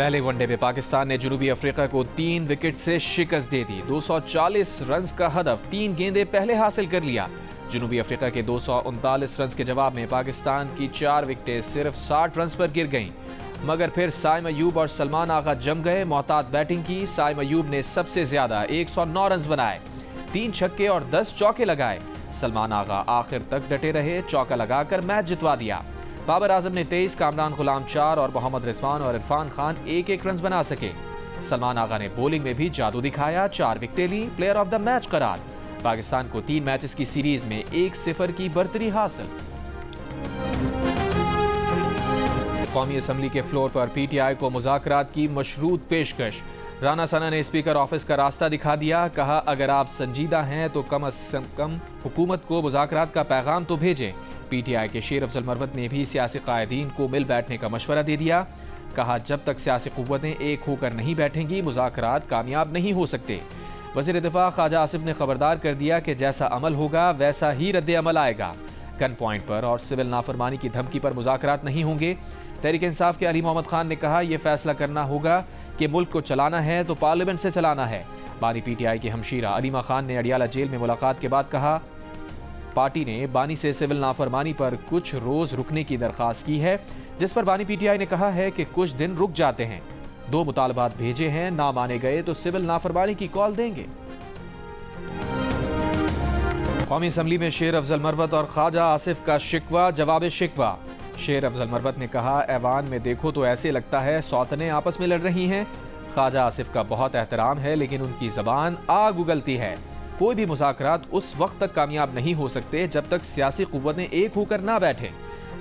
पहले वनडे में पाकिस्तान ने जनूबी अफ्रीका को 3 विकेट से शिकस्त दे दी। 240 रन का हदफ 3 गेंदें पहले हासिल कर लिया। जनूबी अफ्रीका के 239 रन के जवाब में पाकिस्तान की 4 विकेटें सिर्फ 60 रन पर गिर गईं। मगर फिर साइम अयूब और सलमान आगा जम गए। मोहतात बैटिंग की। साइम अयूब ने सबसे ज्यादा 109 रन बनाए, 3 छक्के और 10 चौके लगाए। सलमान आगा आखिर तक डटे रहे, चौका लगाकर मैच जितवा दिया। बाबर आजम ने 23, कामरान गुलाम 4 और मोहम्मद रिजवान और इरफान खान 1-1 रन बना सके। सलमान आगा ने बॉलिंग में भी जादू दिखाया, 4 विकेटें ली, प्लेयर ऑफ द मैच करार। पाकिस्तान को 3 मैचेस की सीरीज में 1-0 की बर्तरी हासिल। कौमी असम्बली के फ्लोर पर पीटीआई को मुज़ाकरात की मशरूत पेशकश। राना सना ने स्पीकर ऑफिस का रास्ता दिखा दिया। कहा, अगर आप संजीदा हैं तो कम अज कम हुकूमत को मुज़ाकरात का पैगाम तो भेजें। पीटीआई के शेर अफजल मरवत ने भी सियासी कायदीन को मिल बैठने का मशवरा दे दिया। कहा, जब तक सियासी कुव्वतें एक होकर नहीं बैठेंगी मुज़ाकरात कामयाब नहीं हो सकते। वज़ीर दिफा ख्वाजा आसिफ ने खबरदार कर दिया कि जैसा अमल होगा वैसा ही रद्द अमल आएगा। गन पॉइंट पर और सिविल नाफरमानी की धमकी पर मुज़ाकरात नहीं होंगे। तहरीक इंसाफ के अली मोहम्मद खान ने कहा, यह फैसला करना होगा कि मुल्क को चलाना है तो पार्लियामेंट से चलाना है। बानी पीटीआई के हमशीरा अलीमा खान ने अडियाला जेल में मुलाकात के बाद कहा, पार्टी ने बानी से सिविल नाफरमानी पर कुछ रोज रुकने की दरख्वास्त की है, जिस पर बानी पीटीआई ने कहा है कि कुछ दिन रुक जाते हैं। 2 मुतालबात भेजे हैं, ना माने गए तो सिविल नाफरमानी की कॉल देंगे। कौमी असम्बली में शेर अफजल मरवत और ख्वाजा आसिफ का शिकवा जवाब शिकवा। शेर अफजल मरवत ने कहा, ऐवान में देखो तो ऐसे लगता है सौतनें आपस में लड़ रही हैं। ख्वाजा आसिफ का बहुत एहतराम है लेकिन उनकी जबान आग उगलती है। कोई भी मुज़ाकरात उस वक्त तक कामयाब नहीं हो सकते जब तक सियासी कुव्वतें एक होकर ना बैठें।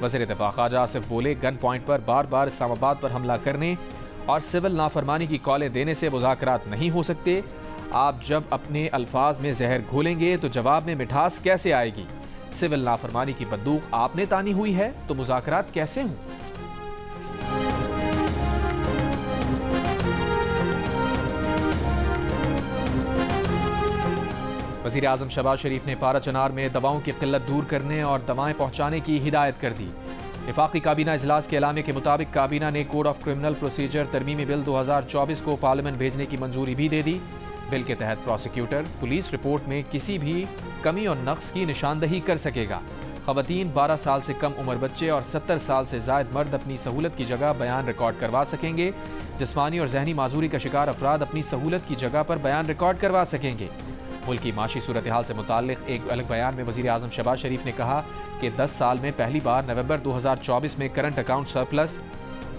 वज़ीर दिफा ख्वाजा आसिफ बोले, गन पॉइंट पर बार बार इस्लामाबाद पर हमला करने और सिविल नाफरमानी की कॉलें देने से मुज़ाकरात नहीं हो सकते। आप जब अपने अल्फाज में जहर घोलेंगे तो जवाब में मिठास कैसे आएगी? सिविल नाफरमानी की बंदूक आपने तानी हुई है तो मुज़ाकरात कैसे हों? वज़ीर आज़म शहबाज शरीफ ने पारा चनार में दवाओं की किल्लत दूर करने और दवाएं पहुंचाने की हिदायत कर दी। वफाकी काबीना इजलास के एलामे के मुताबिक काबीना ने कोड ऑफ क्रिमिनल प्रोसीजर तरमीमी बिल 2024 को पार्लियामेंट भेजने की मंजूरी भी दे दी। बिल के तहत प्रोसिक्यूटर पुलिस रिपोर्ट में किसी भी कमी और नक्स की निशानदही कर सकेगा। ख़वातीन, 12 साल से कम उम्र बच्चे और 70 साल से ज़ायद मर्द अपनी सहूलत की जगह बयान रिकॉर्ड करवा सकेंगे। जिस्मानी और जहनी माजूरी का शिकार अफराद अपनी सहूलत की जगह पर बयान रिकॉर्ड करवा सकेंगे। मुल्क की माशी सूरत हाल से मुताल्लिक एक अलग बयान में वज़ीर आज़म शहबाज शरीफ ने कहा कि 10 साल में पहली बार नवंबर 2024 में करंट अकाउंट सरप्लस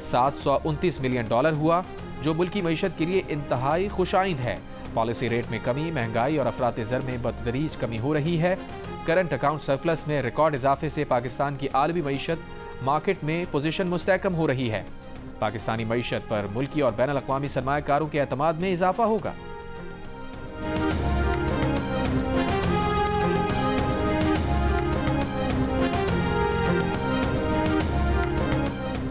$729 मिलियन हुआ, जो मुल्क की मईशत के लिए इंतहाई खुशाइंद है। पॉलिसी रेट में कमी, महंगाई और अफरात ज़र में बतदरीज कमी हो रही है। करंट अकाउंट सरप्लस में रिकॉर्ड इजाफे से पाकिस्तान की आलमी मईशत मार्केट में पोजीशन मुस्तहकम हो रही है। पाकिस्तानी मईशत पर मुल्की और बैनुल अक़वामी सरमायाकारों के एतमाद में इजाफा होगा।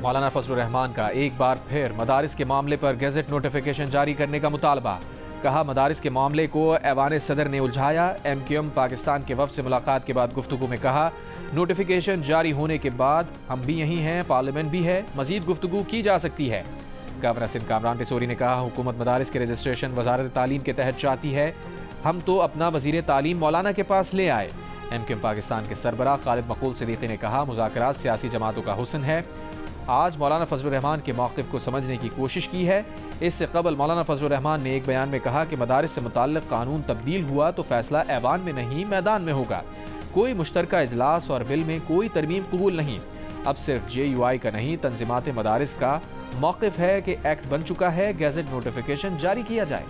मौलाना फजलुर रहमान का एक बार फिर मदारिस के मामले पर गैजेट नोटिफिकेशन जारी करने का मुतालबा। कहा, मदारिस के मामले को ऐवान सदर ने उलझाया। MQM पाकिस्तान के वफ़द से मुलाकात के बाद गुफ्तगू में कहा, नोटिफिकेशन जारी होने के बाद हम भी यहीं हैं, पार्लियामेंट भी है, मजीद गुफ्तगू की जा सकती है। गवर्नर सिंध कामरान पेशोरी ने कहा, हुकूमत मदारिस के रजिस्ट्रेशन वजारत तालीम के तहत चाहती है, हम तो अपना वज़ीर तालीम मौलाना के पास ले आए। MQM पाकिस्तान के सरबराह खालिद मकबूल सिद्दीकी ने कहा, मुज़ाकरात सियासी जमातों का हुस्न है। आज मौलाना फजलुर रहमान के मौक़िफ़ को समझने की कोशिश की है। इससे कबल मौलाना फजलुर रहमान ने एक बयान में कहा कि मदारिस से मुताल्लिक़ कानून तब्दील हुआ तो फैसला ऐवान में नहीं मैदान में होगा। कोई मुश्तरका इजलास और बिल में कोई तरमीम कबूल नहीं। अब सिर्फ JUI का नहीं, तंज़ीमात मदारिस का मौक़िफ़ है कि एक्ट बन चुका है, गैजेट नोटिफिकेशन जारी किया जाए।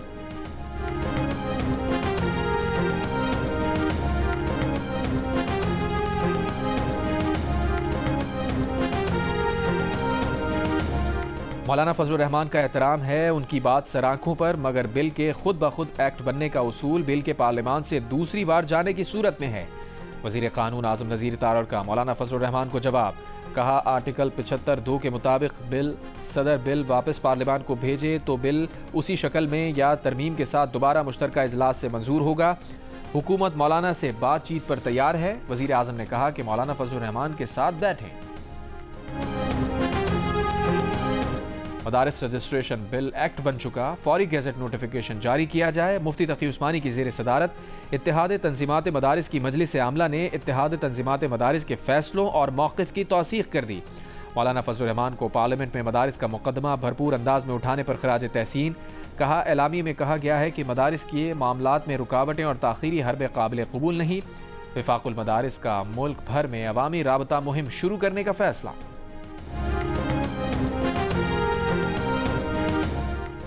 मौलाना फजलुर रहमान का एहतराम है, उनकी बात सराखों पर, मगर बिल के खुद ब खुद एक्ट बनने का उसूल बिल के पार्लियामान से दूसरी बार जाने की सूरत में है। वज़ीर कानून आज़म नज़ीर तारर का मौलाना फजलुर रहमान को जवाब। कहा, आर्टिकल 75(2) के मुताबिक सदर बिल वापस पार्लियामान को भेजे तो बिल उसी शक्ल में या तरमीम के साथ दोबारा मुश्तरका इजलास से मंजूर होगा। हुकूमत मौलाना से बातचीत पर तैयार है। वज़ीर आज़म ने कहा कि मौलाना फजलुर रहमान के साथ बैठें। मदारिस रजिस्ट्रेशन बिल एक्ट बन चुका, फौरी गैजेट नोटिफिकेशन जारी किया जाए। मुफ्ती तकी उस्मानी की ज़ेर सदारत इत्तेहाद तंजीमात मदारिस की मजलिस आमला ने इत्तेहाद तंजीमात मदारिस के फैसलों और मौक़िफ़ की तौसीक़ कर दी। मौलाना फजल रहमान को पार्लियामेंट में मदारिस का मुकदमा भरपूर अंदाज में उठाने पर खराज तहसीन। कहा, एलामी में कहा गया है कि मदारिस के मामलात में रुकावटें और ताख़ीरी हरबे काबिल कबूल नहीं। वफाकुल मदारिस का मुल्क भर में अवामी राबता मुहिम शुरू करने का फैसला।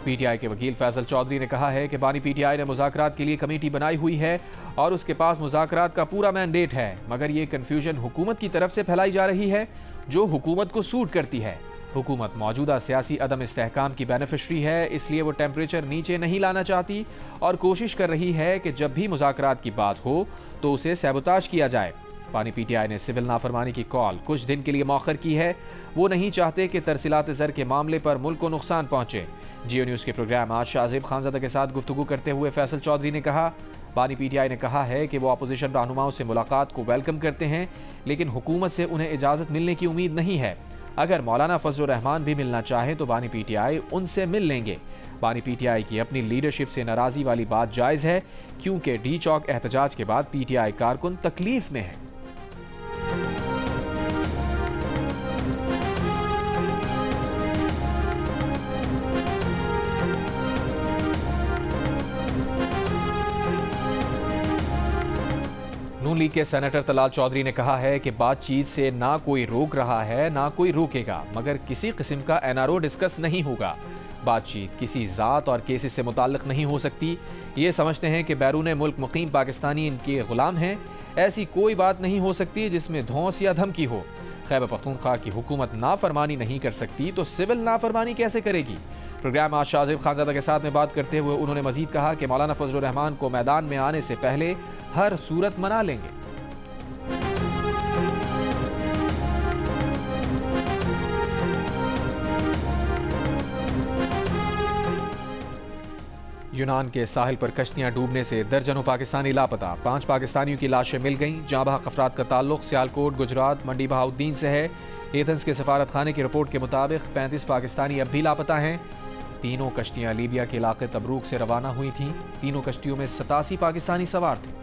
पीटीआई के वकील फैसल चौधरी ने कहा है कि बानी पीटीआई ने मुज़ाकरात के लिए कमेटी बनाई हुई है और उसके पास मुज़ाकरात का पूरा मैंडेट है, मगर ये कन्फ्यूजन हुकूमत की तरफ से फैलाई जा रही है जो हुकूमत को सूट करती है। हुकूमत मौजूदा सियासी अदम इस्तेहकाम की बेनिफिशरी है, इसलिए वो टेम्परेचर नीचे नहीं लाना चाहती और कोशिश कर रही है कि जब भी मुज़ाकरात की बात हो तो उसे सैबोताज किया जाए। बानी पीटीआई ने सिविल नाफरमानी की कॉल कुछ दिन के लिए मौखर की है। वो नहीं चाहते कि तरसीलात ज़र के मामले पर मुल्क को नुकसान पहुंचे। जियो न्यूज़ के प्रोग्राम आज शाहज़ेब खानज़ादा के साथ गुफ्तगू करते हुए फैसल चौधरी ने कहा, बानी पीटीआई ने कहा है कि वो अपोजिशन रहनुमाओं से मुलाकात को वेलकम करते हैं, लेकिन हुकूमत से उन्हें इजाज़त मिलने की उम्मीद नहीं है। अगर मौलाना फजल रहमान भी मिलना चाहें तो बानी पीटीआई उनसे मिल लेंगे। बानी पीटीआई की अपनी लीडरशिप से नाराज़ी वाली बात जायज़ है, क्योंकि डी चौक एहतजाज के बाद पीटीआई कारकुन तकलीफ में है। नून लीग के सेनेटर तलाल चौधरी ने कहा है कि बातचीत से ना कोई रोक रहा है ना कोई रोकेगा, मगर किसी किस्म का एनआरओ डिस्कस नहीं होगा। बातचीत किसी ज़ात और केसेस से मुताल्लिक नहीं हो सकती। ये समझते हैं कि बैरून मुल्क मुकीम पाकिस्तानी इनके गुलाम हैं। ऐसी कोई बात नहीं हो सकती जिसमें धौंस या धमकी हो। खैबर पख्तूनख्वा की हुकूमत नाफरमानी नहीं कर सकती तो सिविल नाफरमानी कैसे करेगी। प्रोग्राम आज शाहज़ेब खानज़ादा के साथ में बात करते हुए उन्होंने मजीद कहा कि मौलाना फजल रहमान को मैदान में आने से पहले हर सूरत मना लेंगे। यूनान के साहिल पर कश्तियां डूबने से दर्जनों पाकिस्तानी लापता। 5 पाकिस्तानियों की लाशें मिल गईं। जाँ बहक अफराद का ताल्लुक सियालकोट, गुजरात, मंडी बहाउद्दीन से है। एथेंस के सफारत खाने की रिपोर्ट के मुताबिक 35 पाकिस्तानी अब भी लापता हैं। तीनों कश्तियां लीबिया के इलाके तबरूक से रवाना हुई थीं। तीनों कश्तियों में 87 पाकिस्तानी सवार थे।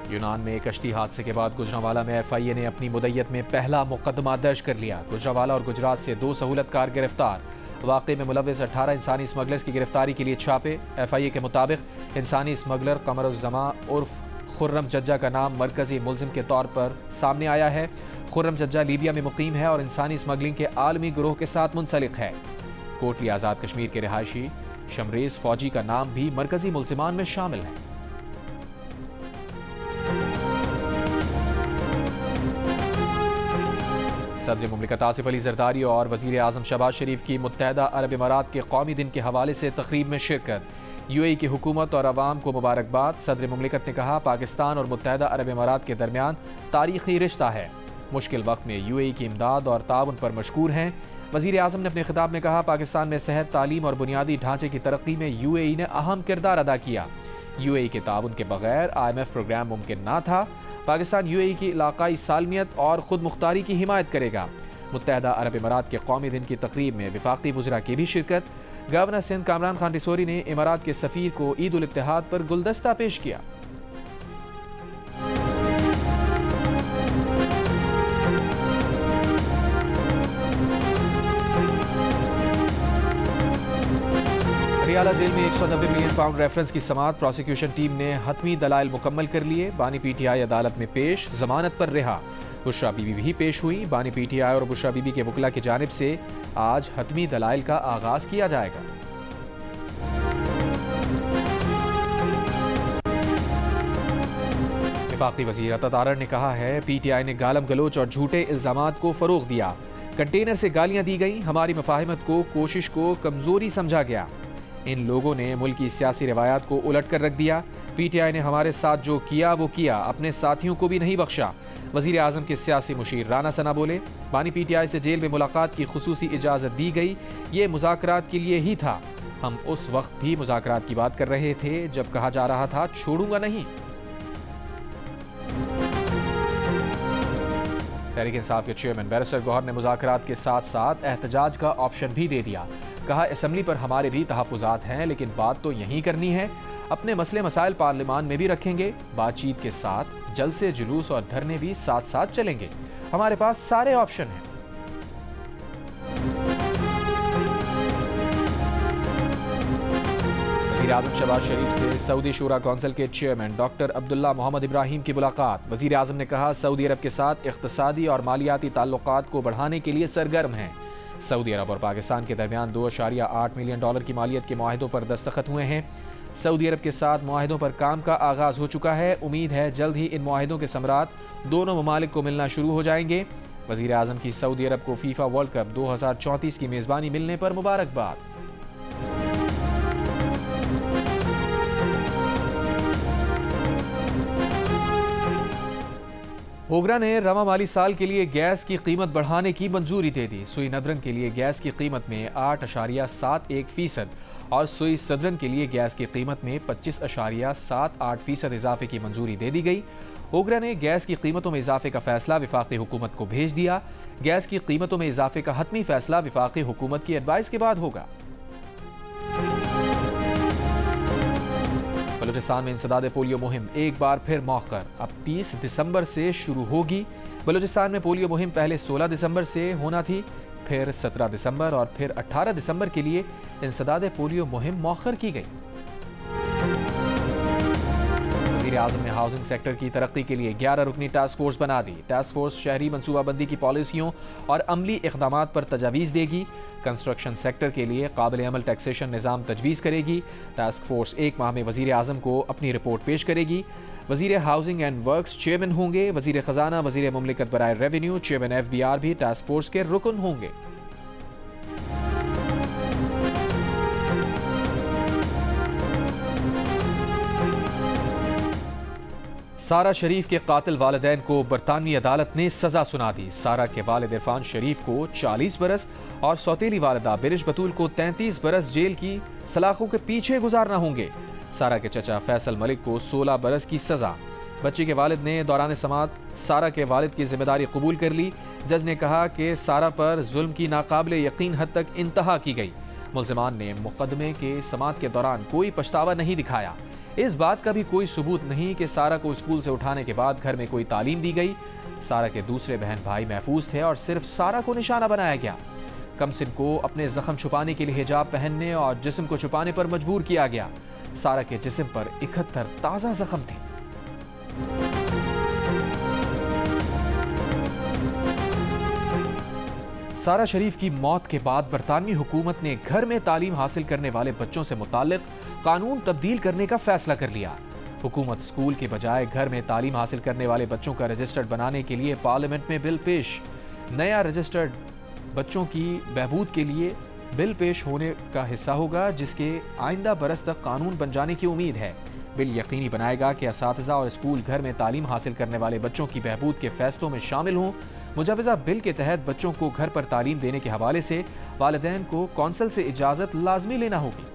यूनान में कश्ती हादसे के बाद गुजरांवाला में एफआईए ने अपनी मुद्दत में पहला मुकदमा दर्ज कर लिया। गुजरांवाला और गुजरात से 2 सहूलतकार गिरफ्तार। वाक़े में मुलव्विस 18 इंसानी स्मगलर्स की गिरफ्तारी के लिए छापे। एफआईए के मुताबिक इंसानी स्मगलर कमरुज़्ज़मा उर्फ खुर्रम जज्जा का नाम मरकजी मुल्ज़िम के तौर पर सामने आया है। खुर्रम जज्जा लीबिया में मुकीम है और इंसानी स्मगलिंग के आलमी गिरोह के साथ मुंसलिक है। कोटली आज़ाद कश्मीर के रिहायशी शमरेज़ फौजी का नाम भी मरकजी मुल्ज़िमान में शामिल है। सदर मुमलिकत आसिफ अली जरदारी और वज़ीर आज़म शहबाज शरीफ की मुत्तहदा अरब इमारात के कौमी दिन के हवाले से तकरीब में शिरकत। यूएई की हुकूमत और अवाम को मुबारकबाद। सदर मुमलिकत ने कहा, पाकिस्तान और मुत्तहदा अरब इमारात के दरमियान तारीखी रिश्ता है। मुश्किल वक्त में यूएई की इमदाद और ताउन पर मशकूर हैं। वज़ीर आज़म ने अपने खिताब में कहा, पाकिस्तान में सेहत, तालीम और बुनियादी ढांचे की तरक्की में यूएई ने अहम किरदार अदा किया। यूएई के ताउन के बगैर IMF प्रोग्राम मुमकिन ना था। पाकिस्तान यूएई की इलाकाई सालमियत और खुद मुख्तारी की हिमायत करेगा। मुत्तहदा अरब इमारात के कौमी दिन की तकरीब में वफाकी वज़रा की भी शिरकत। गवर्नर सिंध कामरान खान रिसोरी ने इमारात के सफ़ीर को ईद उल इत्तेहाद पर गुलदस्ता पेश किया। रियाला जेल में 190 मिलियन पाउंड रेफरेंस की समाअत। प्रोसिक्यूशन टीम ने हतमी दलाइल मुकम्मल कर लिए। बानी पीटीआई अदालत में पेश, जमानत पर रिहा। बुशरा बीबी भी पेश हुई। बानी पीटीआई और बुशरा बीबी के वकला की जानिब से आज हतमी दलाइल का आगाज किया जाएगा। वफाकी वज़ीर अतातारर ने कहा है, पीटीआई ने गालम गलोच और झूठे इल्जामात को फरोग दिया। कंटेनर से गालियां दी गई। हमारी मफाहिमत को, कोशिश को कमजोरी समझा गया। इन लोगों ने मुल्क की सियासी रिवायात को उलट कर रख दिया। पीटीआई ने हमारे साथ जो किया वो किया, अपने साथियों को भी नहीं बख्शा। वज़ीर आज़म के सियासी मुशीर राना सना बोले, बानी पीटीआई से जेल में मुलाकात की खुसूसी इजाज़त दी गई। ये मुज़ाकरात के लिए ही था। हम उस वक्त भी मुज़ाकरात की बात कर रहे थे जब कहा जा रहा था छोड़ूंगा नहीं। तहरीक इंसाफ के चेयरमैन बैरिस्टर गौहर ने मुज़ाकरात के साथ साथ एहतजाज का ऑप्शन भी दे दिया। कहा, असम्बली पर हमारे भी तहफ़्फ़ुज़ात हैं, लेकिन बात तो यहीं करनी है। अपने मसले मसाइल पार्लियामान में भी रखेंगे। बातचीत के साथ जलसे, जुलूस और धरने भी साथ साथ चलेंगे। हमारे पास सारे ऑप्शन हैं। वज़ीर-ए-आज़म शहबाज शरीफ से सऊदी शूरा कौंसिल के चेयरमैन डॉक्टर अब्दुल्ला मोहम्मद इब्राहिम की मुलाकात। वज़ीर-ए-आज़म ने कहा, सऊदी अरब के साथ इक़्तिसादी और मालियाती ताल्लुकात को बढ़ाने के लिए सरगर्म हैं। सऊदी अरब और पाकिस्तान के दरमियान $2.8 मिलियन की मालियत के मुआहिदों पर दस्तखत हुए हैं। सऊदी अरब के साथ मुआहिदों पर काम का आगाज़ हो चुका है। उम्मीद है जल्द ही इन मुआहिदों के समरात दोनों ममालिक को मिलना शुरू हो जाएंगे। वज़ीर-ए-आज़म की सऊदी अरब को फीफा वर्ल्ड कप 2034 की मेज़बानी मिलने पर मुबारकबाद। ओगरा ने रवा माली साल के लिए गैस की कीमत बढ़ाने की मंजूरी दे दी। सुई नदरन के लिए गैस की कीमत में 8.71% और सुई सदरन के लिए गैस की कीमत में 25.78% इजाफे की मंजूरी दे दी गई। ओगरा ने गैस की कीमतों में इजाफे का फैसला वफाकी हुकूमत को भेज दिया। गैस की कीमतों में इजाफे का हतमी फैसला वफाकी हुकूमत की एडवाइस के बाद होगा। बलूचिस्तान में इंसदाद पोलियो मुहिम एक बार फिर मौखर, अब 30 दिसंबर से शुरू होगी। बलूचिस्तान में पोलियो मुहिम पहले 16 दिसंबर से होना थी, फिर 17 दिसंबर और फिर 18 दिसंबर के लिए इंसदाद पोलियो मुहिम मौखर की गई। वज़ीर-ए-आज़म ने हाउसिंग सेक्टर की तरक्की के लिए 11 रुकनी टास्क फोर्स बना दी। टास्क फोर्स शहरी मनसूबाबंदी की पॉलिसियों और अमली इक़दामात पर तजावीज़ देगी। कंस्ट्रक्शन सेक्टर के लिए काबिल अमल टैक्सेशन निज़ाम तजवीज़ करेगी। टास्क फोर्स 1 माह में वज़ीर-ए-आज़म को अपनी रिपोर्ट पेश करेगी। वज़ीर हाउसिंग एंड वर्क्स चेयरमैन होंगे। वज़ीर ख़जाना, वज़ीर मुमलिकत बराए रेवेन्यू, चेयरमैन FBR भी टास्क फोर्स के रुकन होंगे। सारा शरीफ के कातिल वालिदैन को बरतानवी अदालत ने सजा सुना दी। सारा के वालिद इरफान शरीफ को 40 बरस और सौतेली वालिदा बिरिश बतूल को 33 बरस जेल की सलाखों के पीछे गुजारना होंगे। सारा के चचा फैसल मलिक को 16 बरस की सजा। बच्चे के वालिद ने दौरान समात सारा के वालिद की जिम्मेदारी कबूल कर ली। जज ने कहा कि सारा पर जुल्म की नाकाबिले यकीन हद तक इंतहा की गई। मुल्ज़िमान ने मुकदमे के समात के दौरान कोई पछतावा नहीं दिखाया। इस बात का भी कोई सबूत नहीं कि सारा को स्कूल से उठाने के बाद घर में कोई तालीम दी गई। सारा के दूसरे बहन भाई महफूज थे और सिर्फ सारा को निशाना बनाया गया। कमसिन को अपने जख्म छुपाने के लिए हिजाब पहनने और जिस्म को छुपाने पर मजबूर किया गया। सारा के जिस्म पर 71 ताज़ा जख्म थे। सारा शरीफ की मौत के बाद बरतानवी हुकूमत ने घर में तालीम हासिल करने वाले बच्चों से मुताल्लिक कानून तब्दील करने का फैसला कर लिया। हुकूमत स्कूल के बजाय घर में तालीम हासिल करने वाले बच्चों का रजिस्टर्ड बनाने के लिए पार्लियामेंट में बिल पेश। नया रजिस्टर्ड बच्चों की बहबूद के लिए बिल पेश होने का हिस्सा होगा, जिसके आइंदा बरस तक कानून बन जाने की उम्मीद है। बिल यकीनी बनाएगा कि असातिज़ा और स्कूल घर में तालीम हासिल करने वाले बच्चों की बहबूद के फैसलों में शामिल हों। मुजाविजा बिल के तहत बच्चों को घर पर तालीम देने के हवाले से वालिदैन को कौंसिल से इजाज़त लाजमी लेना होगी।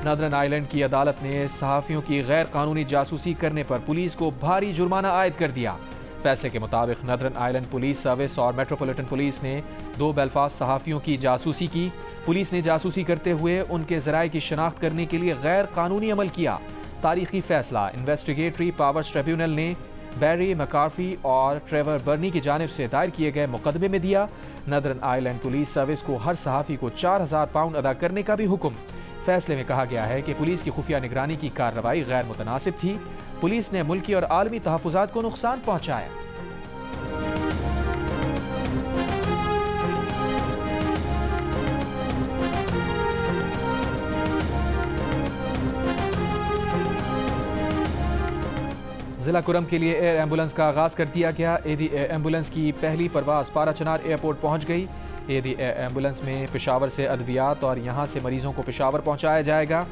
नदरन आइलैंड की अदालत ने सहाफ़ियों की गैर कानूनी जासूसी करने पर पुलिस को भारी जुर्माना आयद कर दिया। फैसले के मुताबिक नदरन आइलैंड पुलिस सर्विस और मेट्रोपॉलिटन पुलिस ने 2 बेलफास्ट सहाफ़ियों की जासूसी की। पुलिस ने जासूसी करते हुए उनके ज़राए की शनाख्त करने के लिए गैर कानूनी अमल किया। तारीखी फैसला इन्वेस्टिगेटरी पावर्स ट्रिब्यूनल ने बैरी मकार्फी और ट्रेवर बर्नी की जानिब से दायर किए गए मुकदमे में दिया। नदरन आइलैंड पुलिस सर्विस को हर सहाफ़ी को 4000 पाउंड अदा करने का भी हुक्म। फैसले में कहा गया है कि पुलिस की खुफिया निगरानी की कार्रवाई गैर मुतनासिब थी। पुलिस ने मुल्की और आलमी तहफ़्फ़ुज़ात को नुकसान पहुँचाया। जिला कुरम के लिए एयर एम्बुलेंस का आगाज़ कर दिया गया। एडी एयर एम्बुलेंस की पहली परवाज़ पाराचनार एयरपोर्ट पहुंच गई। एडी एयर एम्बुलेंस में पेशावर से अद्वियात और यहां से मरीजों को पेशावर पहुंचाया जाएगा।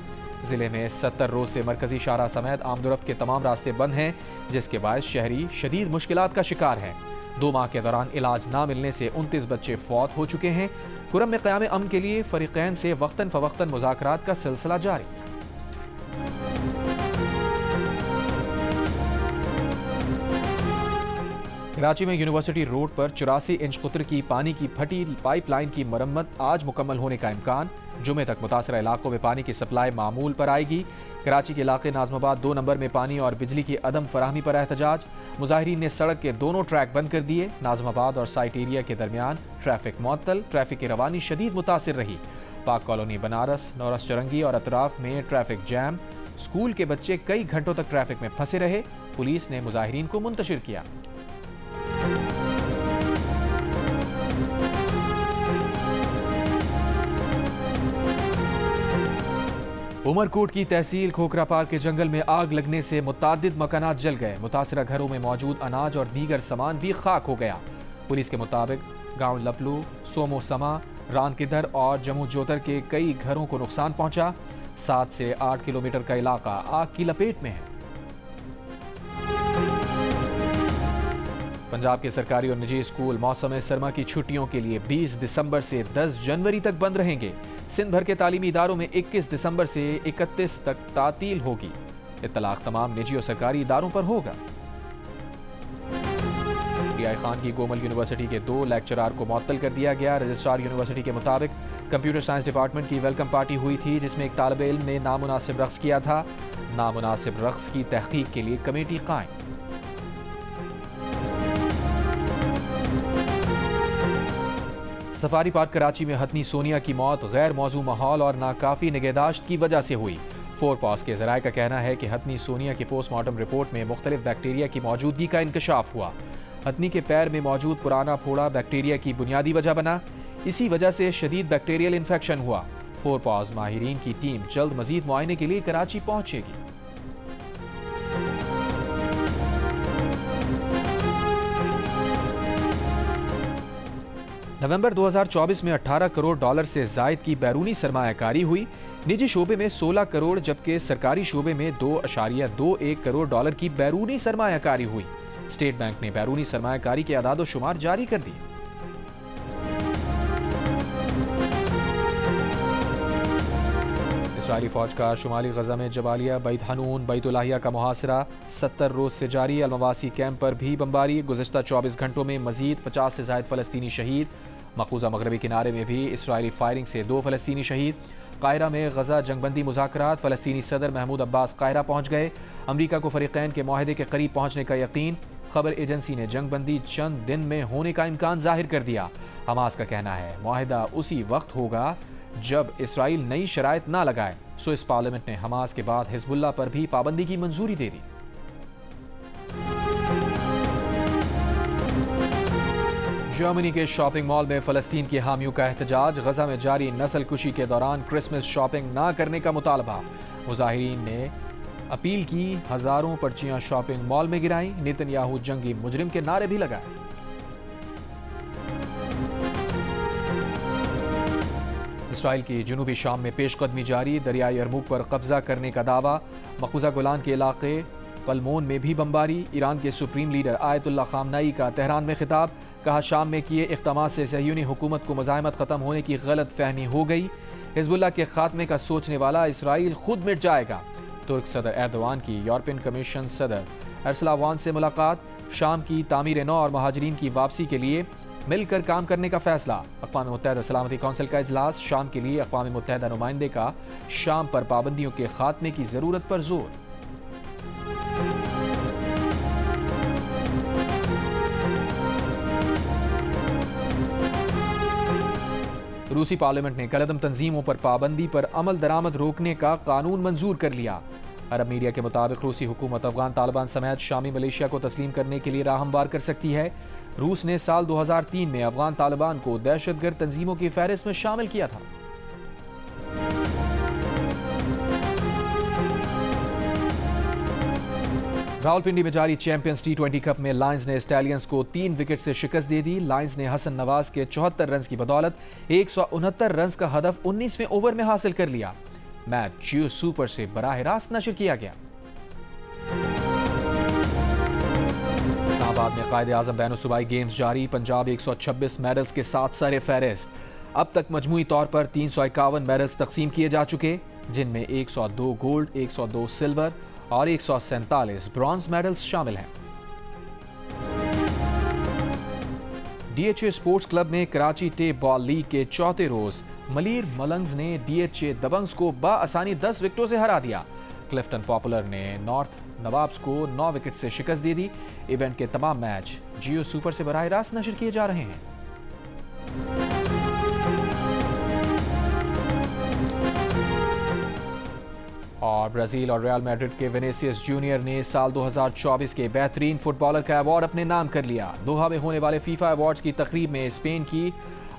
ज़िले में 70 रोज़ से मरकज़ी शाहराह समेत आमदोरफ्त के तमाम रास्ते बंद हैं, जिसके बायस शहरी शदीद मुश्किलात का शिकार हैं। 2 माह के दौरान इलाज ना मिलने से 29 बच्चे फौत हो चुके हैं। कुरम में क़याम अमन के लिए फ़रीक़ैन से वक्तन फ़वक्तन मुज़ाकरात का सिलसिला जारी। कराची में यूनिवर्सिटी रोड पर 84 इंच कुतर की पानी की फटी पाइपलाइन की मरम्मत आज मुकम्मल होने का इम्कान। जुमे तक मुतासरा इलाकों में पानी की सप्लाई मामूल पर आएगी। कराची के इलाके नाज़माबाद 2 नंबर में पानी और बिजली की अदम फराहमी पर एहतजाज। मुजाहिरीन ने सड़क के दोनों ट्रैक बंद कर दिए। नाज़माबाद और साइट एरिया के दरमियान ट्रैफिक मुअत्तल। ट्रैफिक की रवानी शदीद मुतासिर रही। पाक कॉलोनी बनारस, नौरस चरंगी और अतराफ में ट्रैफिक जैम। स्कूल के बच्चे कई घंटों तक ट्रैफिक में फंसे रहे। पुलिस ने मुजाहिरीन को मुंतशिर किया। उमरकोट की तहसील खोखरापार के जंगल में आग लगने से मुतादिद मकानात जल गए। मुतासरा घरों में मौजूद अनाज और दीगर सामान भी खाक हो गया। पुलिस के मुताबिक गांव लपलू, सोमो समा, रान किदर और जमू जोतर के कई घरों को नुकसान पहुंचा। 7 से 8 किलोमीटर का इलाका आग की लपेट में है। पंजाब के सरकारी और निजी स्कूल मौसम सरमा की छुट्टियों के लिए 20 दिसंबर से 10 जनवरी तक बंद रहेंगे। सिंध भर के तालीमी इदारों में 21 दिसंबर से 31 तक तातील होगी। इत्तलाक तमाम निजी और सरकारी इदारों पर होगा। टीआई खान की गोमल यूनिवर्सिटी के 2 लेक्चरार को मुअत्तल कर दिया गया। रजिस्ट्रार यूनिवर्सिटी के मुताबिक कंप्यूटर साइंस डिपार्टमेंट की वेलकम पार्टी हुई थी, जिसमें एक तालिब इल्म ने नामुनासिब रक्स किया था। नामुनासिब रक्स की तहकीक के लिए कमेटी कायम। सफारी पार्क कराची में हथनी सोनिया की मौत गैर मौजू माहौल और नाकाफी निगहदाश्त की वजह से हुई। फोरपास के ज़राए का कहना है कि हथनी सोनिया की पोस्टमार्टम रिपोर्ट में मुख्तलिफ बैक्टीरिया की मौजूदगी का इंकशाफ हुआ। हथनी के पैर में मौजूद पुराना फोड़ा बैक्टीरिया की बुनियादी वजह बना। इसी वजह से शदीद बैक्टीरियल इन्फेक्शन हुआ। फोरपास माहिरीन की टीम जल्द मजीद मुआयने के लिए कराची पहुंचेगी। नवंबर 2024 में 18 करोड़ डॉलर से जायद की बैरूनी सरमायाकारी हुई। निजी शोबे में 16 करोड़ जबकि सरकारी शोबे में 2.21 करोड़ डॉलर की बैरूनी सरमायाकारी हुई। स्टेट बैंक ने बैरूनी सरमायाकारी के अदाद शुमार जारी कर दिए। इसराइली फौज का शुमाली गजा में जबालिया, बैत हनून, बैतुल्लाहिया का मुहासरा 70 रोज से जारी। अलमवासी कैंप पर भी बमबारी। गुज़िश्ता 24 घंटों में मजीद 50 से ज़ायद फ़लस्तीनी शहीद। मकबूजा मगरबी किनारे में भी इसराइली फायरिंग से 2 फ़लस्तीनी शहीद। कायरा में गजा जंगबंदी मुज़ाकरात। फ़लस्तीनी सदर महमूद अब्बास कायरा पहुँच गए। अमरीका को फ़रीक़ैन के मुआहदे के करीब पहुँचने का यकीन। खबर एजेंसी ने जंगबंदी चंद दिन में होने का इम्कान जाहिर कर दिया। हमास का कहना है मुआहदा उसी वक्त होगा जब इसराइल नई शराइत ना लगाए। स्विस पार्लियामेंट ने हमास के बाद हिजबुल्लाह पर भी पाबंदी की मंजूरी दे दी। जर्मनी के शॉपिंग मॉल में फ़लस्तीन के हामियों का एहतजाज। गजा में जारी नस्ल कुशी के दौरान क्रिसमस शॉपिंग ना करने का मुतालबा। मुजाहिरीन ने अपील की, हजारों पर्चियां शॉपिंग मॉल में गिराई। नेतन्याहू जंगी मुजरिम के नारे भी लगाए। इसराइल की जुनूबी शाम में पेशकदमी जारी। दरियाई यरमुक पर कब्जा करने का दावा। मकबूजा गोलान के इलाके पलमोन में भी बमबारी। ईरान के सुप्रीम लीडर आयतुल्लाह खामनाई का तेहरान में खिताब। कहा शाम में किए इक़दामात से सहयूनी हुकूमत को मुज़ाहमत ख़त्म होने की गलत फहमी हो गई। हिजबुल्लाह के खात्मे का सोचने वाला इसराइल खुद मिट जाएगा। तुर्क सदर एर्दोआन की यूरोपियन कमीशन सदर उर्सुला वॉन से मुलाकात। शाम की तामीर नौ और महाजरीन की वापसी के लिए मिलकर काम करने का फैसला। अक़वाम मुत्तहिदा सलामती कौंसिल का इजलास। शाम के लिए अक़वाम मुत्तहिदा नुमाइंदे का शाम पर पाबंदियों के खात्मे की ज़रूरत पर जोर। रूसी पार्लियामेंट ने कलदम तंजीमों पर पाबंदी पर अमल दरामद रोकने का कानून मंजूर कर लिया। अरब मीडिया के मुताबिक रूसी हुकूमत अफगान तालिबान समेत शामी मलेशिया को तस्लीम करने के लिए राह हमवार कर सकती है। रूस ने साल 2003 में अफगान तालिबान को दहशतगर्द तंजीमों की फहरिस्त में शामिल किया था। रावलपिंडी में जारी चैंपियंस T20 कप में लायंस ने स्टैलियंस को 3 विकेट से शिकस्त दे दी। लायंस ने हसन नवाज के 74 रन की बदौलत 169 रन का हदफ 19वें ओवर में हासिल कर लिया। मैच जियो सुपर से बराह रास्त नशर किया गया। इस्लामाबाद में कायदे आजम बैन सूबाई गेम्स जारी। पंजाब 126 मेडल्स के साथ सरे फहरिस्त। अब तक मजमूई तौर पर 351 मेडल्स तकसीम किए जा चुके, जिनमें 102 गोल्ड, 102 सिल्वर और 147 ब्रॉन्ज मेडल्स शामिल हैं। DHA स्पोर्ट्स क्लब में कराची टेप बॉल लीग के चौथे रोज मलीर मलंग्स ने DHA दबंग्स को बआसानी 10 विकेटों से हरा दिया। क्लिफ्टन पॉपुलर ने नॉर्थ नवाब्स को 9 विकेट से शिकस्त दे दी। इवेंट के तमाम मैच जियो सुपर से बराह रास्त नशर किए जा रहे हैं। और ब्राजील और रियल मैड्रिड के विनीसियस जूनियर ने साल 2024 के बेहतरीन फुटबॉलर का अवार्ड अपने नाम कर लिया। दोहा में होने वाले फीफा अवार्ड्स की तकरीब में स्पेन की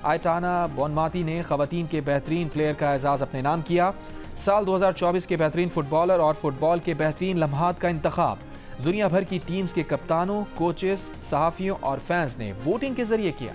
आयटाना बोनमाती ने खवातीन के बेहतरीन प्लेयर का एजाज अपने नाम किया। साल 2024 के बेहतरीन फुटबॉलर और फुटबॉल के बेहतरीन लम्हात का इंतखाब दुनिया भर की टीम्स के कप्तानों, कोचेस, सहाफ़ियों और फैंस ने वोटिंग के जरिए किया।